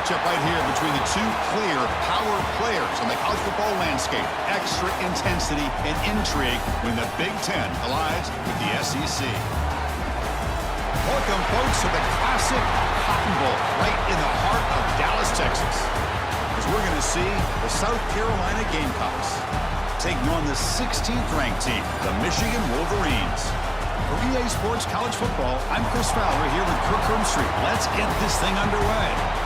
matchup right here between the two clear power players on the college football landscape. Extra intensity and intrigue when the Big Ten collides with the SEC. Welcome, folks, to the classic Cotton Bowl right in the heart of Dallas, Texas. As we're going to see the South Carolina Gamecocks taking on the 16th-ranked team, the Michigan Wolverines. For EA Sports College Football, I'm Chris Fowler here with Kirk Herbstreit. Let's get this thing underway.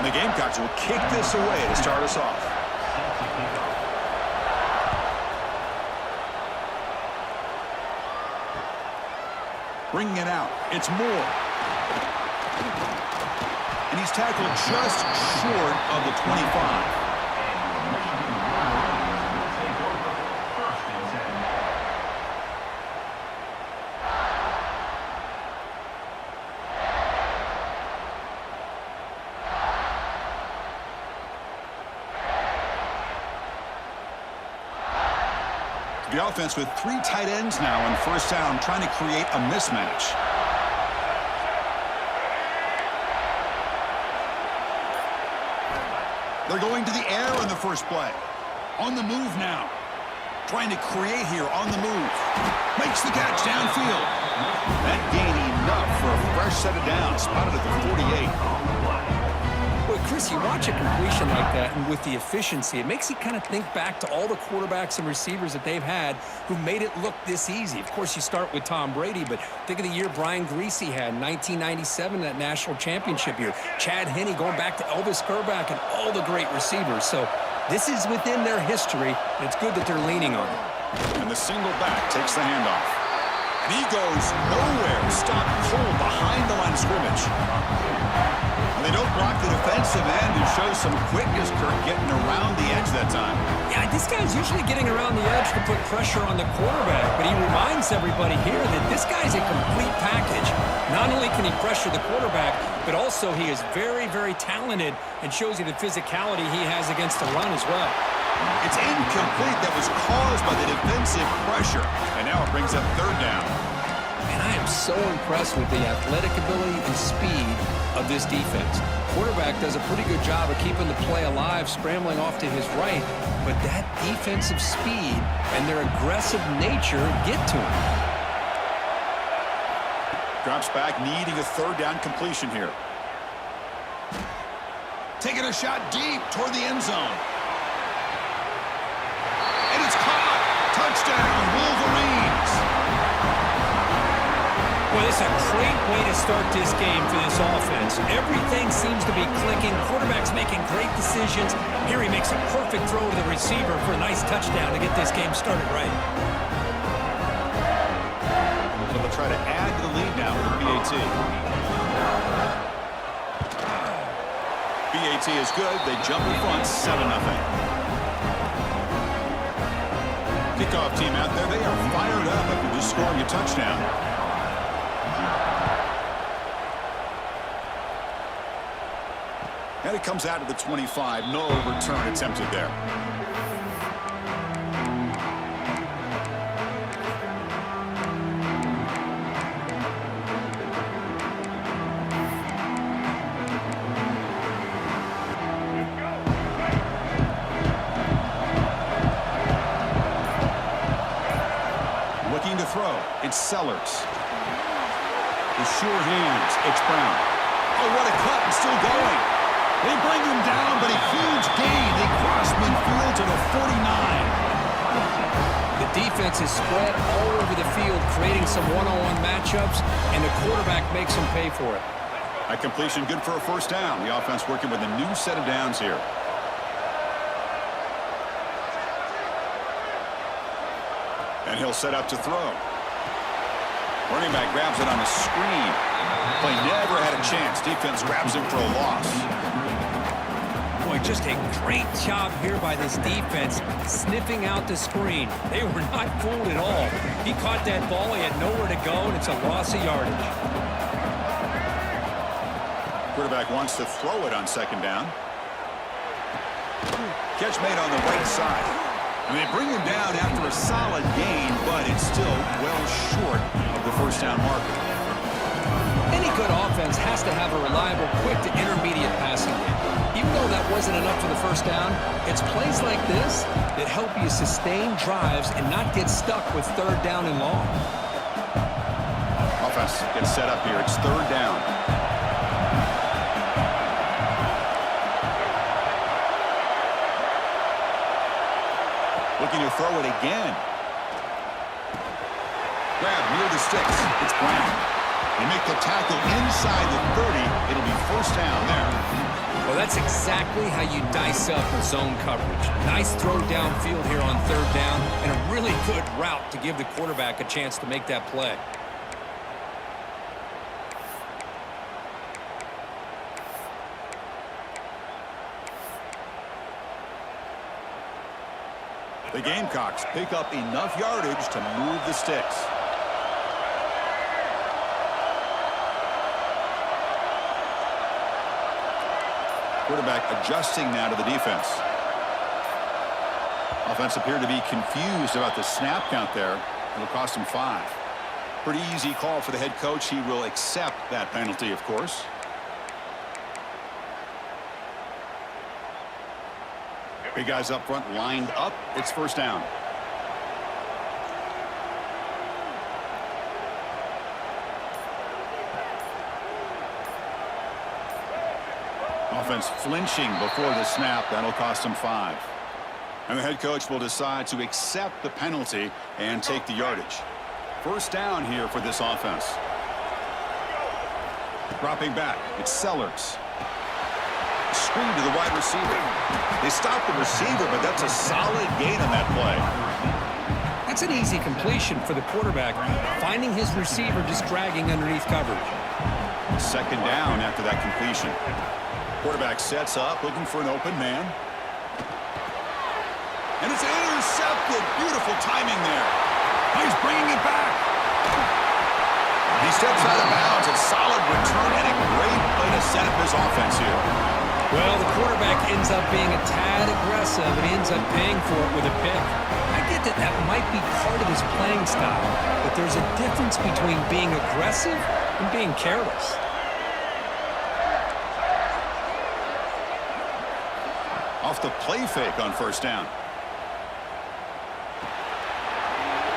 The Gamecocks will kick this away to start us off. Bringing it out. It's Moore. And he's tackled just short of the 25. The offense with three tight ends now on first down, trying to create a mismatch. They're going to the air on the first play. On the move now. Trying to create here on the move. Makes the catch downfield. That gain enough for a fresh set of downs. Spotted at the 48. Well, Chris, you watch a completion like that, and with the efficiency, it makes you kind of think back to all the quarterbacks and receivers that they've had who made it look this easy. Of course, you start with Tom Brady, but think of the year Brian Griese had in 1997, that national championship year. Chad Henne going back to Elvis Grbac and all the great receivers. So this is within their history, and it's good that they're leaning on it. And the single back takes the handoff. And he goes nowhere. Stopped cold behind the line of scrimmage. They don't block the defensive end and show some quickness, Kirk, getting around the edge that time. Yeah, this guy's usually getting around the edge to put pressure on the quarterback, but he reminds everybody here that this guy's a complete package. Not only can he pressure the quarterback, but also he is very, very talented and shows you the physicality he has against the run as well. It's incomplete. That was caused by the defensive pressure, and now it brings up third down. And I am so impressed with the athletic ability and speed of this defense. Quarterback does a pretty good job of keeping the play alive, scrambling off to his right, but that defensive speed and their aggressive nature get to him. Drops back, needing a third down completion here. Taking a shot deep toward the end zone. And it's caught. Touchdown, Wolverines. Well, it's a great way to start this game for this offense. Everything seems to be clicking. Quarterback's making great decisions. Here he makes a perfect throw to the receiver for a nice touchdown to get this game started right. So they'll try to add to the lead now with BAT. BAT is good. They jump in front, 7-0. Kickoff team out there, they are fired up after just scoring a touchdown. And it comes out to the 25. No return attempted there. Looking to throw. It's Sellers. With sure hands, it's Brown. Oh, what a cut, and still going. They bring him down, but a huge gain. They cross midfield to the 49. The defense is spread all over the field, creating some one-on-one matchups, and the quarterback makes them pay for it. That completion good for a first down. The offense working with a new set of downs here. And he'll set up to throw. Running back grabs it on a screen. Play never had a chance. Defense grabs him for a loss. Boy, just a great job here by this defense, sniffing out the screen. They were not fooled at all. He caught that ball. He had nowhere to go, and it's a loss of yardage. Quarterback wants to throw it on second down. Catch made on the right side. And they bring him down after a solid gain, but it's still well short of the first down marker. Any good offense has to have a reliable, quick to intermediate passing game. Even though that wasn't enough for the first down, it's plays like this that help you sustain drives and not get stuck with third down and long. Offense gets set up here. It's third down. Looking to throw it again. Grab near the sticks. It's Brown. They make the tackle inside the 30. It'll be first down there. Well, that's exactly how you dice up a zone coverage. Nice throw downfield here on third down, and a really good route to give the quarterback a chance to make that play. The Gamecocks pick up enough yardage to move the sticks. Quarterback adjusting now to the defense. Offense appeared to be confused about the snap count there. It'll cost him 5. Pretty easy call for the head coach. He will accept that penalty, of course. Big guys up front lined up. It's first down. Offense flinching before the snap. That'll cost him 5. And the head coach will decide to accept the penalty and take the yardage. First down here for this offense. Dropping back. It's Sellers. Screen to the wide receiver. They stop the receiver, but that's a solid gain on that play. That's an easy completion for the quarterback, finding his receiver just dragging underneath coverage. Second down after that completion. Quarterback sets up, looking for an open man. And it's intercepted. Beautiful timing there. He's bringing it back. He steps out of bounds. A solid return and a great way to set up his offense here. Well, the quarterback ends up being a tad aggressive, and he ends up paying for it with a pick. I get that that might be part of his playing style, but there's a difference between being aggressive and being careless. Off the play fake on first down.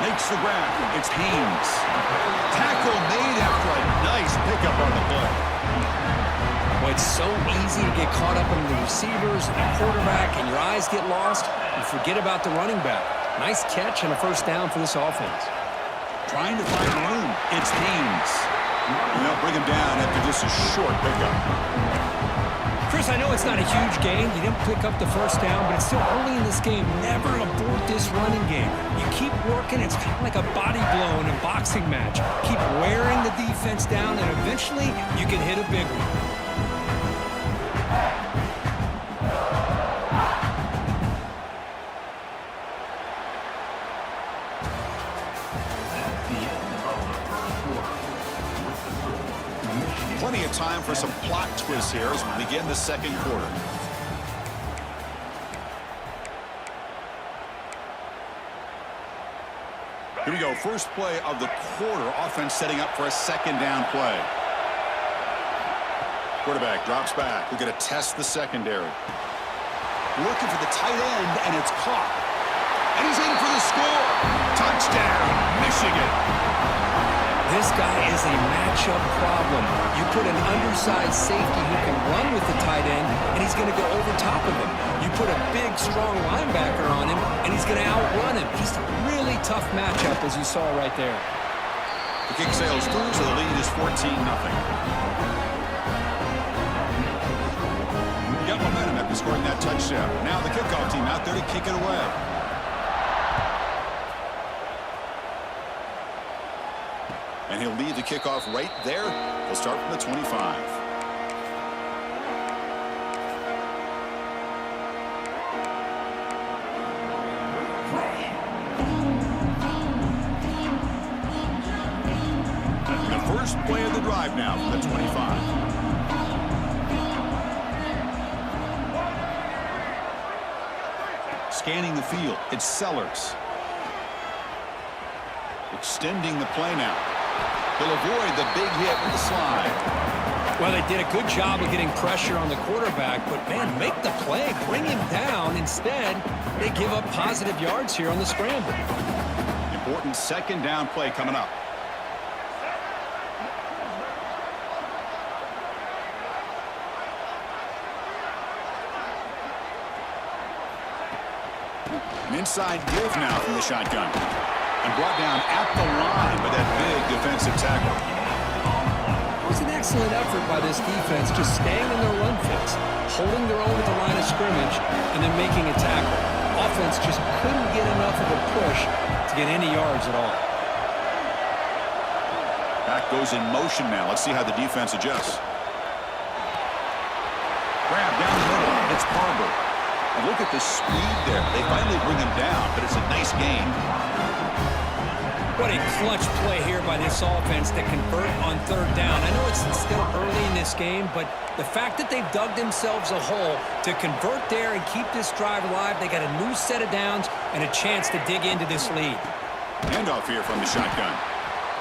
Makes the grab. It's Haynes. Tackle made after a nice pickup on the play. Well, it's so easy to get caught up in the receivers and the quarterback, and your eyes get lost. You forget about the running back. Nice catch and a first down for this offense. Trying to find room. It's Haynes. And they'll bring him down after just a short pickup. Chris, I know it's not a huge gain. You didn't pick up the first down, but it's still early in this game. Never abort this running game. You keep working. It's kind of like a body blow in a boxing match. Keep wearing the defense down, and eventually you can hit a big one. Plenty of time for some plot twists here as we begin the second quarter. Here we go. First play of the quarter. Offense setting up for a second down play. Quarterback drops back. We're going to test the secondary. Looking for the tight end, and it's caught. And he's in for the score. Touchdown, Michigan. This guy is a matchup problem. You put an undersized safety who can run with the tight end, and he's going to go over top of him. You put a big, strong linebacker on him, and he's going to outrun him. Just a really tough matchup, as you saw right there. The kick sails through, so the lead is 14-0. Got momentum after scoring that touchdown. Now the kickoff team out there to kick it away. And he'll lead the kickoff right there. He'll start from the 25. First play of the drive now from the 25. Scanning the field, it's Sellers. Extending the play now. He'll avoid the big hit with the slide. Well, they did a good job of getting pressure on the quarterback, but, man, make the play. Bring him down. Instead, they give up positive yards here on the scramble. Important second down play coming up. An inside give now from the shotgun. And brought down at the line with that big defensive tackle. It was an excellent effort by this defense, just staying in their run fix, holding their own at the line of scrimmage, and then making a tackle. Offense just couldn't get enough of a push to get any yards at all. Back goes in motion now. Let's see how the defense adjusts. Grab down the middle. It's Barber. And look at the speed there. They finally bring him down, but it's a nice gain. What a clutch play here by this offense to convert on third down. I know it's still early in this game, but the fact that they've dug themselves a hole to convert there and keep this drive alive, they got a new set of downs and a chance to dig into this lead. Handoff here from the shotgun.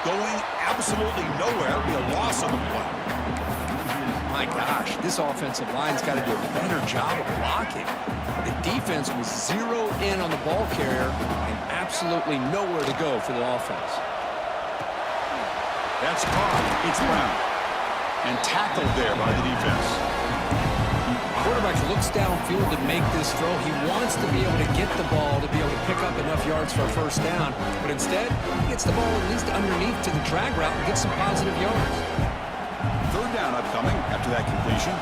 Going absolutely nowhere. It'll be a loss of the play. My gosh, this offensive line's got to do a better job of blocking. The defense was zero in on the ball carrier and absolutely nowhere to go for the offense. That's caught. It's Brown. And tackled there by the defense. Quarterback looks downfield to make this throw. He wants to be able to get the ball to be able to pick up enough yards for a first down, but instead, he gets the ball at least underneath to the drag route and gets some positive yards. Third down upcoming after that completion.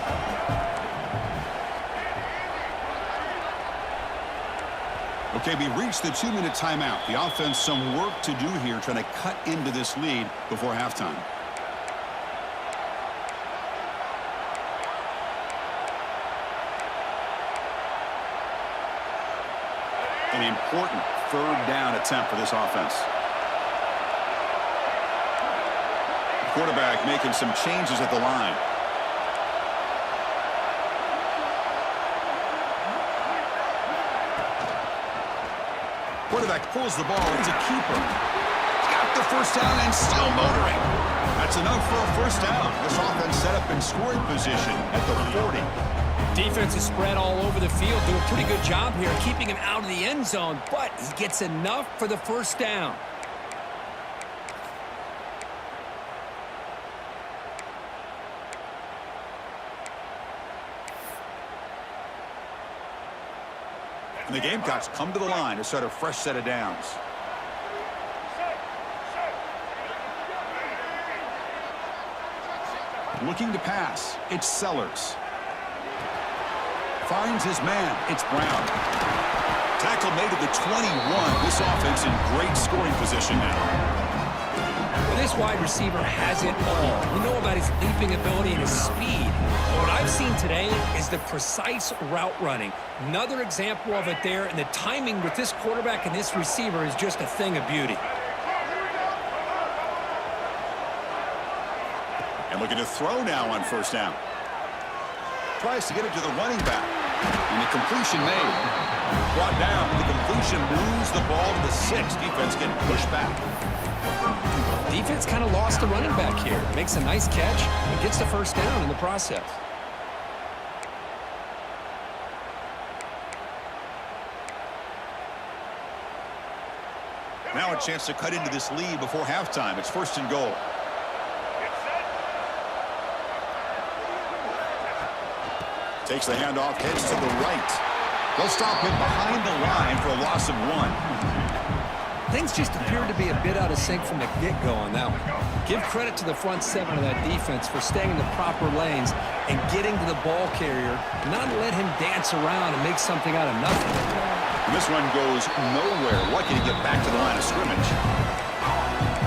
Okay, we reached the 2-minute timeout. The offense some work to do here trying to cut into this lead before halftime. An important third down attempt for this offense. The quarterback making some changes at the line. Quarterback pulls the ball. It's a keeper. Got the first down and still motoring. That's enough for a first down. This offense set up in scoring position at the 40. Defense is spread all over the field. Do a pretty good job here keeping him out of the end zone, but he gets enough for the first down. And the Gamecocks come to the line to start a fresh set of downs. Looking to pass. It's Sellers. Finds his man. It's Brown. Tackle made at the 21. This offense in great scoring position now. Well, this wide receiver has it all. We know about his leaping ability and his speed. But what I've seen today is the precise route running. Another example of it there, and the timing with this quarterback and this receiver is just a thing of beauty. And looking to throw now on first down. Tries to get it to the running back. And the completion made. Brought down. The completion moves the ball to the 6. Defense getting pushed back. Defense kind of lost the running back here. Makes a nice catch and gets the first down in the process. Now a chance to cut into this lead before halftime. It's first and goal. Takes the handoff, heads to the right. They'll stop him behind the line for a loss of 1. Things just appeared to be a bit out of sync from the get-go on that one. Give credit to the front 7 of that defense for staying in the proper lanes and getting to the ball carrier, not let him dance around and make something out of nothing. And this one goes nowhere. Lucky to get back to the line of scrimmage.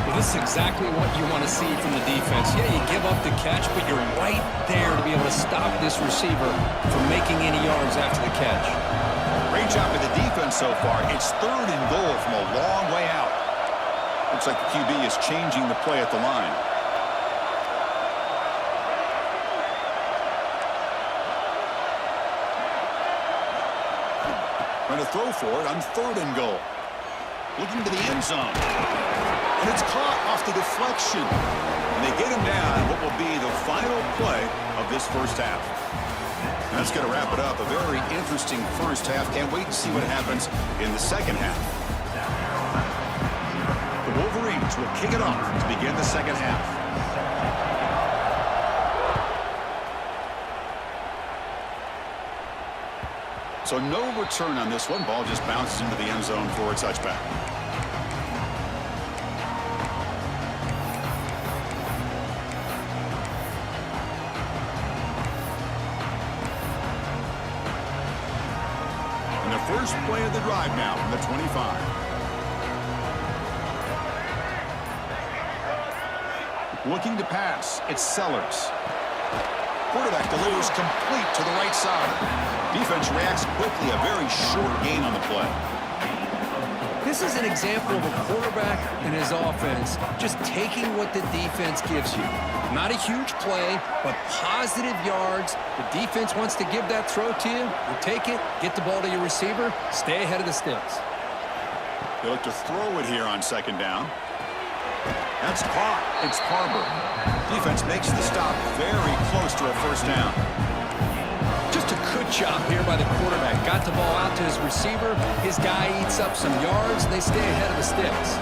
Well, This is exactly what you want to see from the defense. Yeah, you give up the catch, but you're right there to be able to stop this receiver from making any yards after the catch. Great job by the defense so far. It's 3rd and goal from a long way out. Looks like the QB is changing the play at the line. Trying to throw for it on 3rd and goal. Looking to the end zone. And it's caught off the deflection. And they get him down what will be the final play of this first half. That's going to wrap it up. A very interesting first half. Can't wait to see what happens in the second half. The Wolverines will kick it off to begin the second half. So no return on this one. Ball just bounces into the end zone for a touchback. And the first play of the drive now from the 25. Looking to pass. It's Sellers. Quarterback delivers complete to the right side. Defense reacts quickly. A very short gain on the play. This is an example of a quarterback and his offense just taking what the defense gives you. Not a huge play, but positive yards. The defense wants to give that throw to you. You take it, get the ball to your receiver, stay ahead of the sticks. They look to throw it here on 2nd down. That's caught. It's Harbor. Defense makes the stop very close to a first down. Just a good job here by the quarterback. Got the ball out to his receiver. His guy eats up some yards, and they stay ahead of the sticks.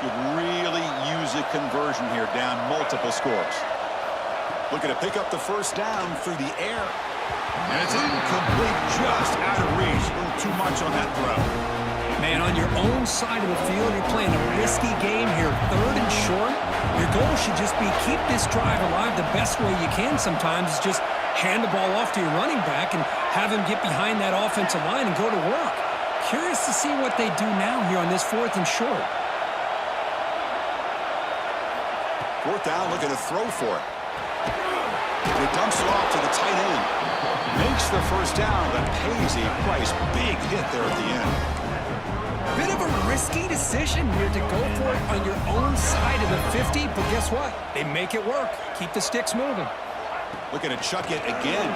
Could really use a conversion here, down multiple scores. Looking to pick up the first down through the air. And it's incomplete, just out of reach. A little too much on that throw. Man, on your own side of the field, you're playing a risky game here. 3rd and short. Your goal should just be keep this drive alive the best way you can sometimes is just hand the ball off to your running back and have him get behind that offensive line and go to work. Curious to see what they do now here on this 4th and short. 4th down, looking to throw for it. He dumps it off to the tight end. Makes the first down, but pays a price. Big hit there at the end. Bit of a risky decision here to go for it on your own side of the 50, but guess what? They make it work. Keep the sticks moving. Looking to chuck it again.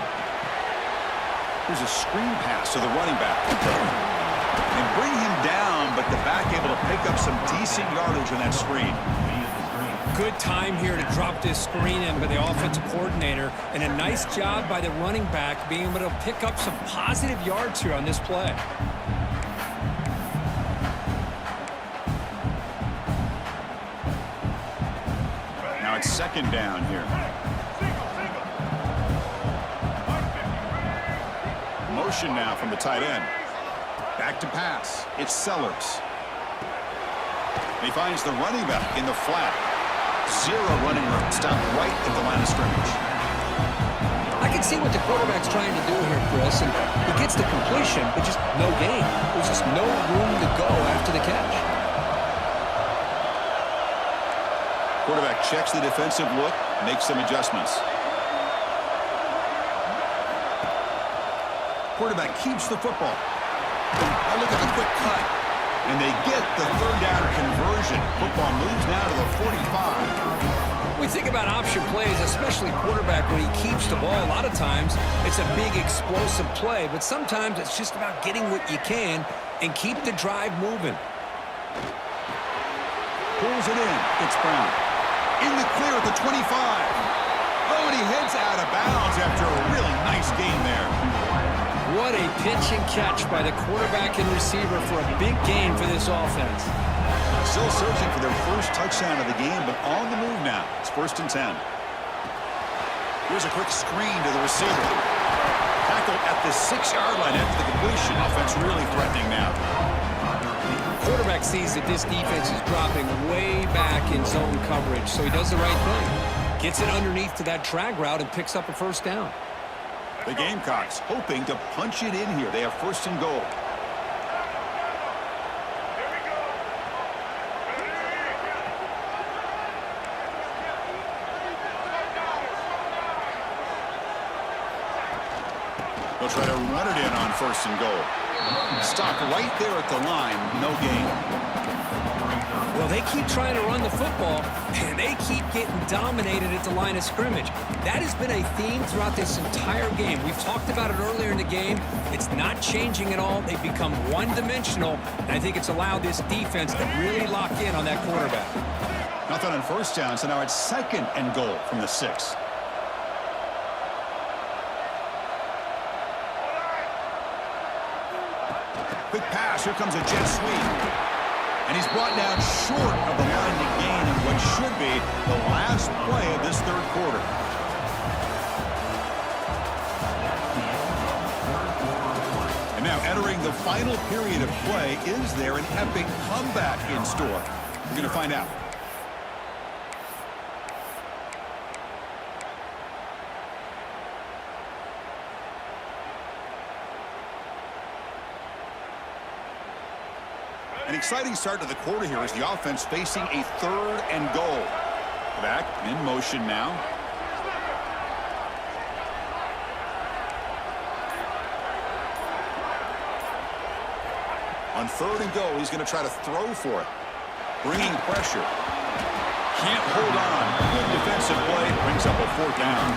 Here's a screen pass to the running back. And bring him down, but the back able to pick up some decent yardage on that screen. Good time here to drop this screen in by the offensive coordinator, and a nice job by the running back being able to pick up some positive yards here on this play. Now it's 2nd down here. Motion now from the tight end. Back to pass. It's Sellers. He finds the running back in the flat. 0 running room. Stop right at the line of scrimmage. I can see what the quarterback's trying to do here, Chris, and he gets the completion, but just no gain. There's just no room to go after the catch. Quarterback checks the defensive look, makes some adjustments. Quarterback keeps the football. Oh, look at the quick cut. And they get the 3rd down conversion. Football moves now to the 45. We think about option plays, especially quarterback, when he keeps the ball. A lot of times, it's a big explosive play, but sometimes it's just about getting what you can and keep the drive moving. Pulls it in. It's Brown. In the clear at the 25. Oh, and he heads out of bounds after a really nice game there. What a pitch and catch by the quarterback and receiver for a big gain for this offense. Still searching for their first touchdown of the game, but on the move now. It's 1st and 10. Here's a quick screen to the receiver. Tackled at the 6-yard line after the completion. Offense really threatening now. quarterback sees that this defense is dropping way back in zone coverage, so he does the right thing. Gets it underneath to that drag route and picks up a first down. The Gamecocks hoping to punch it in here. They have first and goal. They'll try to run it in on first and goal. Stop right there at the line. No gain. Well, they keep trying to run the football, and they keep getting dominated at the line of scrimmage. That has been a theme throughout this entire game. We've talked about it earlier in the game. It's not changing at all. They've become one-dimensional, and I think it's allowed this defense to really lock in on that quarterback. Nothing on first down, so now it's second and goal from the 6. Quick pass. Here comes a jet sweep. And he's brought down short of the line to gain in what should be the last play of this third quarter. And now entering the final period of play, is there an epic comeback in store? We're going to find out. An exciting start to the quarter here as the offense facing a third and goal. Back in motion now. On third and goal, he's going to try to throw for it. Bringing pressure. Can't hold on. Good defensive play. Brings up a fourth down.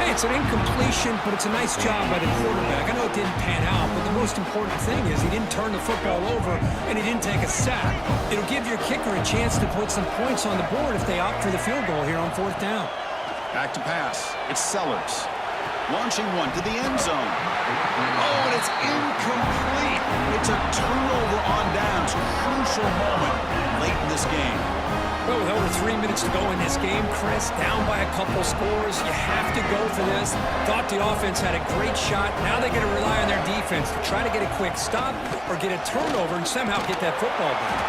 Hey, it's an incompletion, but it's a nice job by the quarterback. I know it didn't pan out, but the most important thing is he didn't turn the football over and he didn't take a sack. It'll give your kicker a chance to put some points on the board if they opt for the field goal here on fourth down. Back to pass. It's Sellers. Launching one to the end zone. Oh, and it's incomplete. It's a turnover on downs. Crucial moment late in this game. Well, with over 3 minutes to go in this game, Chris, down by a couple scores, you have to go for this. Thought the offense had a great shot. Now they're going to rely on their defense to try to get a quick stop or get a turnover and somehow get that football back.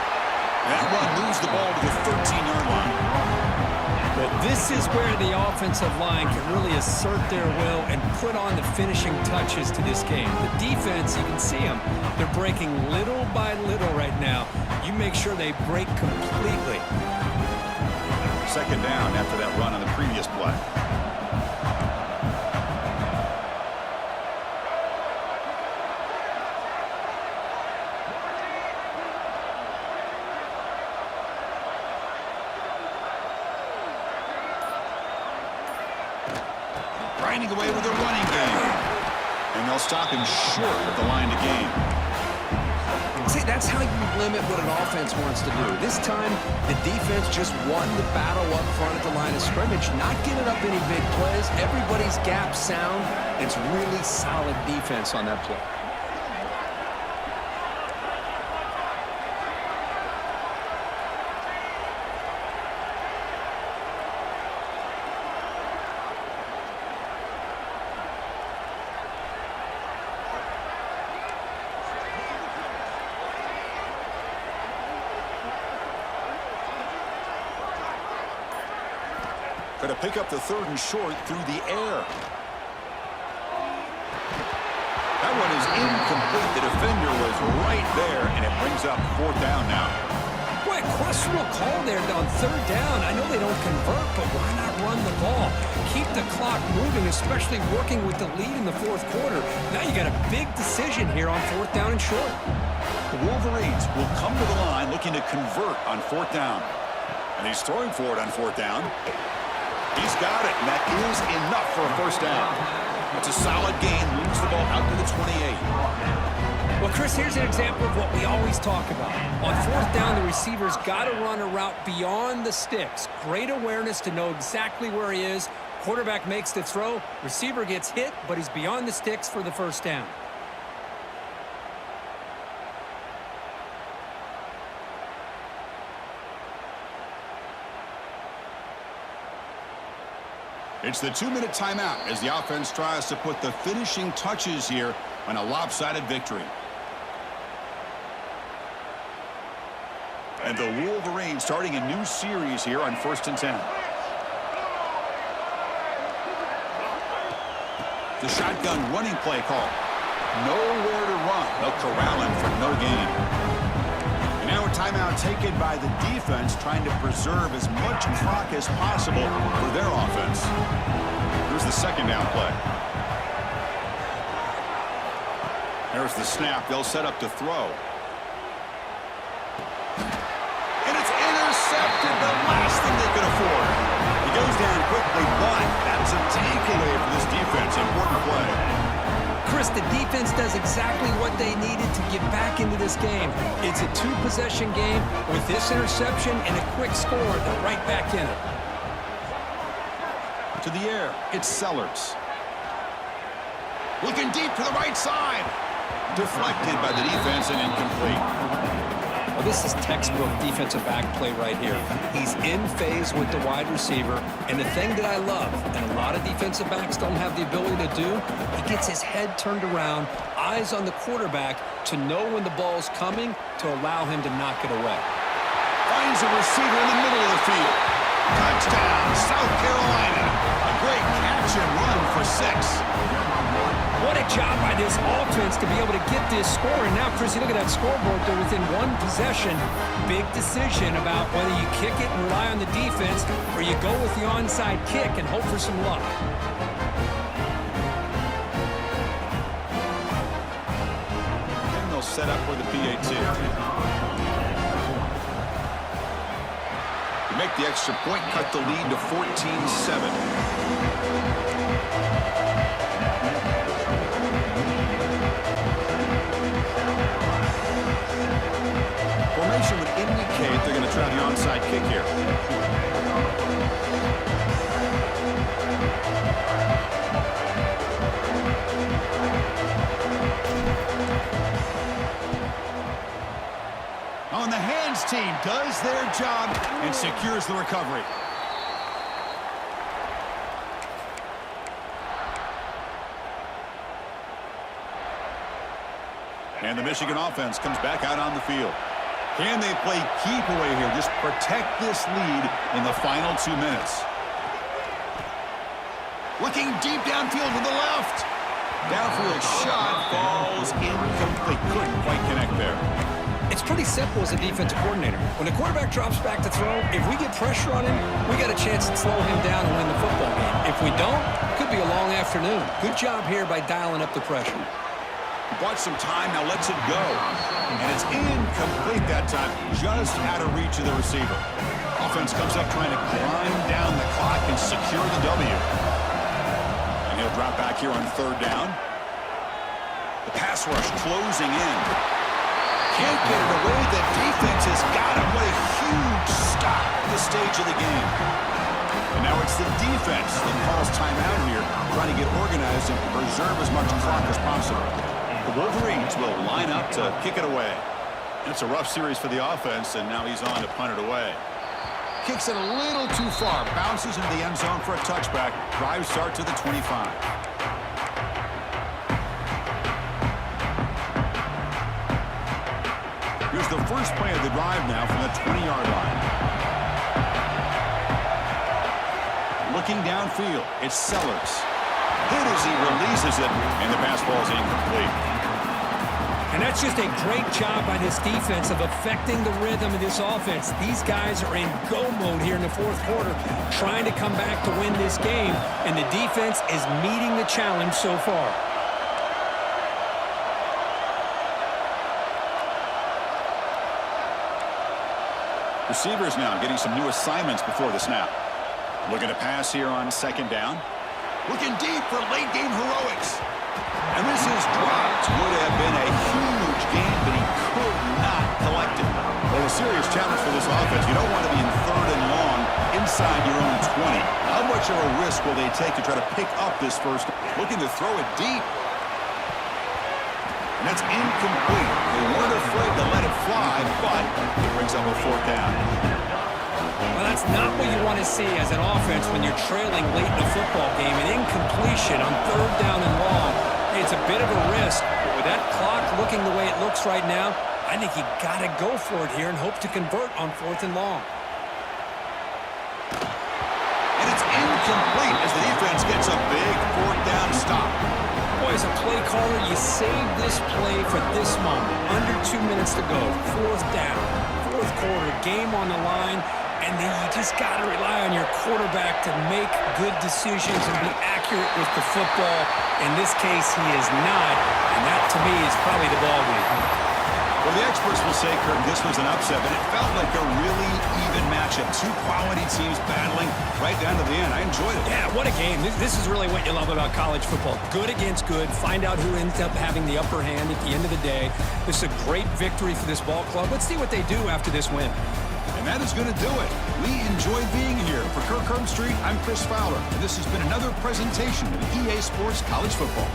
That run moves the ball to the 13-yard line. But this is where the offensive line can really assert their will and put on the finishing touches to this game. The defense, you can see them, they're breaking little by little right now. You make sure they break completely. Second down after that run on the previous play. Grinding away with a running game. And they'll stop him short at the line to gain. See, that's how you limit what an offense wants to do. This time, the defense just won the battle up front at the line of scrimmage, not giving up any big plays. Everybody's gap sound. It's really solid defense on that play. To pick up the third and short through the air. That one is incomplete. The defender was right there, and it brings up fourth down now. Boy, questionable call there on third down. I know they don't convert, but why not run the ball? Keep the clock moving, especially working with the lead in the fourth quarter. Now you got a big decision here on fourth down and short. The Wolverines will come to the line looking to convert on fourth down. And he's throwing for it on fourth down. He's got it, and that is enough for a first down. It's a solid gain, moves the ball out to the 28. Well, Chris, here's an example of what we always talk about. On fourth down, the receiver's got to run a route beyond the sticks. Great awareness to know exactly where he is. Quarterback makes the throw. Receiver gets hit, but he's beyond the sticks for the first down. It's the 2-minute timeout as the offense tries to put the finishing touches here on a lopsided victory. And the Wolverines starting a new series here on 1st and 10. The shotgun running play call. Nowhere to run. They'll corral him for no gain. And now a timeout taken by the defense, trying to preserve as much clock as possible for their offense. Here's the second down play. There's the snap. They'll set up to throw. And it's intercepted, the last thing they could afford. He goes down quickly, but that's a takeaway for this defense. Important play. Chris, the defense does exactly what they needed to get back into this game. It's a two-possession game. With this interception and a quick score, they're right back in it. To the air, it's Sellers. Looking deep to the right side. Deflected by the defense and incomplete. Well, this is textbook defensive back play right here. He's in phase with the wide receiver, and the thing that I love, and a lot of defensive backs don't have the ability to do, he gets his head turned around, eyes on the quarterback to know when the ball's coming to allow him to knock it away. Finds a receiver in the middle of the field. Touchdown, South Carolina. A great catch and run for 6. What a job by this offense to be able to get this score. And now, Chris, you look at that scoreboard, they're within one possession. Big decision about whether you kick it and rely on the defense or you go with the onside kick and hope for some luck. And they'll set up for the PAT. To make the extra point, cut the lead to 14-7. Formation would indicate they're going to try the onside kick here. On the hands team does their job and secures the recovery. And the Michigan offense comes back out on the field. Can they play keep away here? Just protect this lead in the final 2 minutes. Looking deep downfield to the left. Downfield shot falls incomplete. Couldn't quite connect there. It's pretty simple as a defensive coordinator. When the quarterback drops back to throw, if we get pressure on him, we got a chance to slow him down and win the football game. If we don't, it could be a long afternoon. Good job here by dialing up the pressure. Bought some time, now lets it go. And it's incomplete that time, just out of reach of the receiver. Offense comes up trying to grind down the clock and secure the W. And he'll drop back here on 3rd down. The pass rush closing in. Can't get it away. The defense has got him. What a huge stop at this stage of the game. And now it's the defense that calls timeout here, trying to get organized and preserve as much clock as possible. The Wolverines will line up to kick it away. It's a rough series for the offense, and now he's on to punt it away. Kicks it a little too far. Bounces into the end zone for a touchback. Drive start to the 25. Here's the first play of the drive now from the 20-yard line. Looking downfield, it's Sellers. Hit as he releases it, and the pass ball is incomplete. And that's just a great job by this defense of affecting the rhythm of this offense. These guys are in go mode here in the 4th quarter, trying to come back to win this game, and the defense is meeting the challenge so far. Receivers now getting some new assignments before the snap. Looking to pass here on 2nd down. Looking deep for late-game heroics. And this is dropped. Would have been a huge game, but he could not collect it. Well, a serious challenge for this offense. You don't want to be in 3rd and long inside your own 20. How much of a risk will they take to try to pick up this first? Looking to throw it deep. And that's incomplete. They weren't afraid to let it fly, but it brings up a 4th down. Well, that's not what you want to see as an offense when you're trailing late in a football game. An incompletion on 3rd down and long. It's a bit of a risk, but with that clock looking the way it looks right now, I think he got to go for it here and hope to convert on 4th and long. And it's incomplete as the defense gets a big 4th down stop. Boy, as a play caller, you save this play for this moment. Under 2 minutes to go. 4th down. 4th quarter, game on the line. And then you just got to rely on your quarterback to make good decisions and be accurate with the football. In this case, he is not. And that, to me, is probably the ball game. Well, the experts will say, Kurt, this was an upset, but it felt like a really even matchup. Two quality teams battling right down to the end. I enjoyed it. Yeah, what a game. This is really what you love about college football. Good against good. Find out who ends up having the upper hand at the end of the day. This is a great victory for this ball club. Let's see what they do after this win. And that is going to do it. We enjoyed being here. For Kirk Herbstreit, I'm Chris Fowler, and this has been another presentation of EA Sports College Football.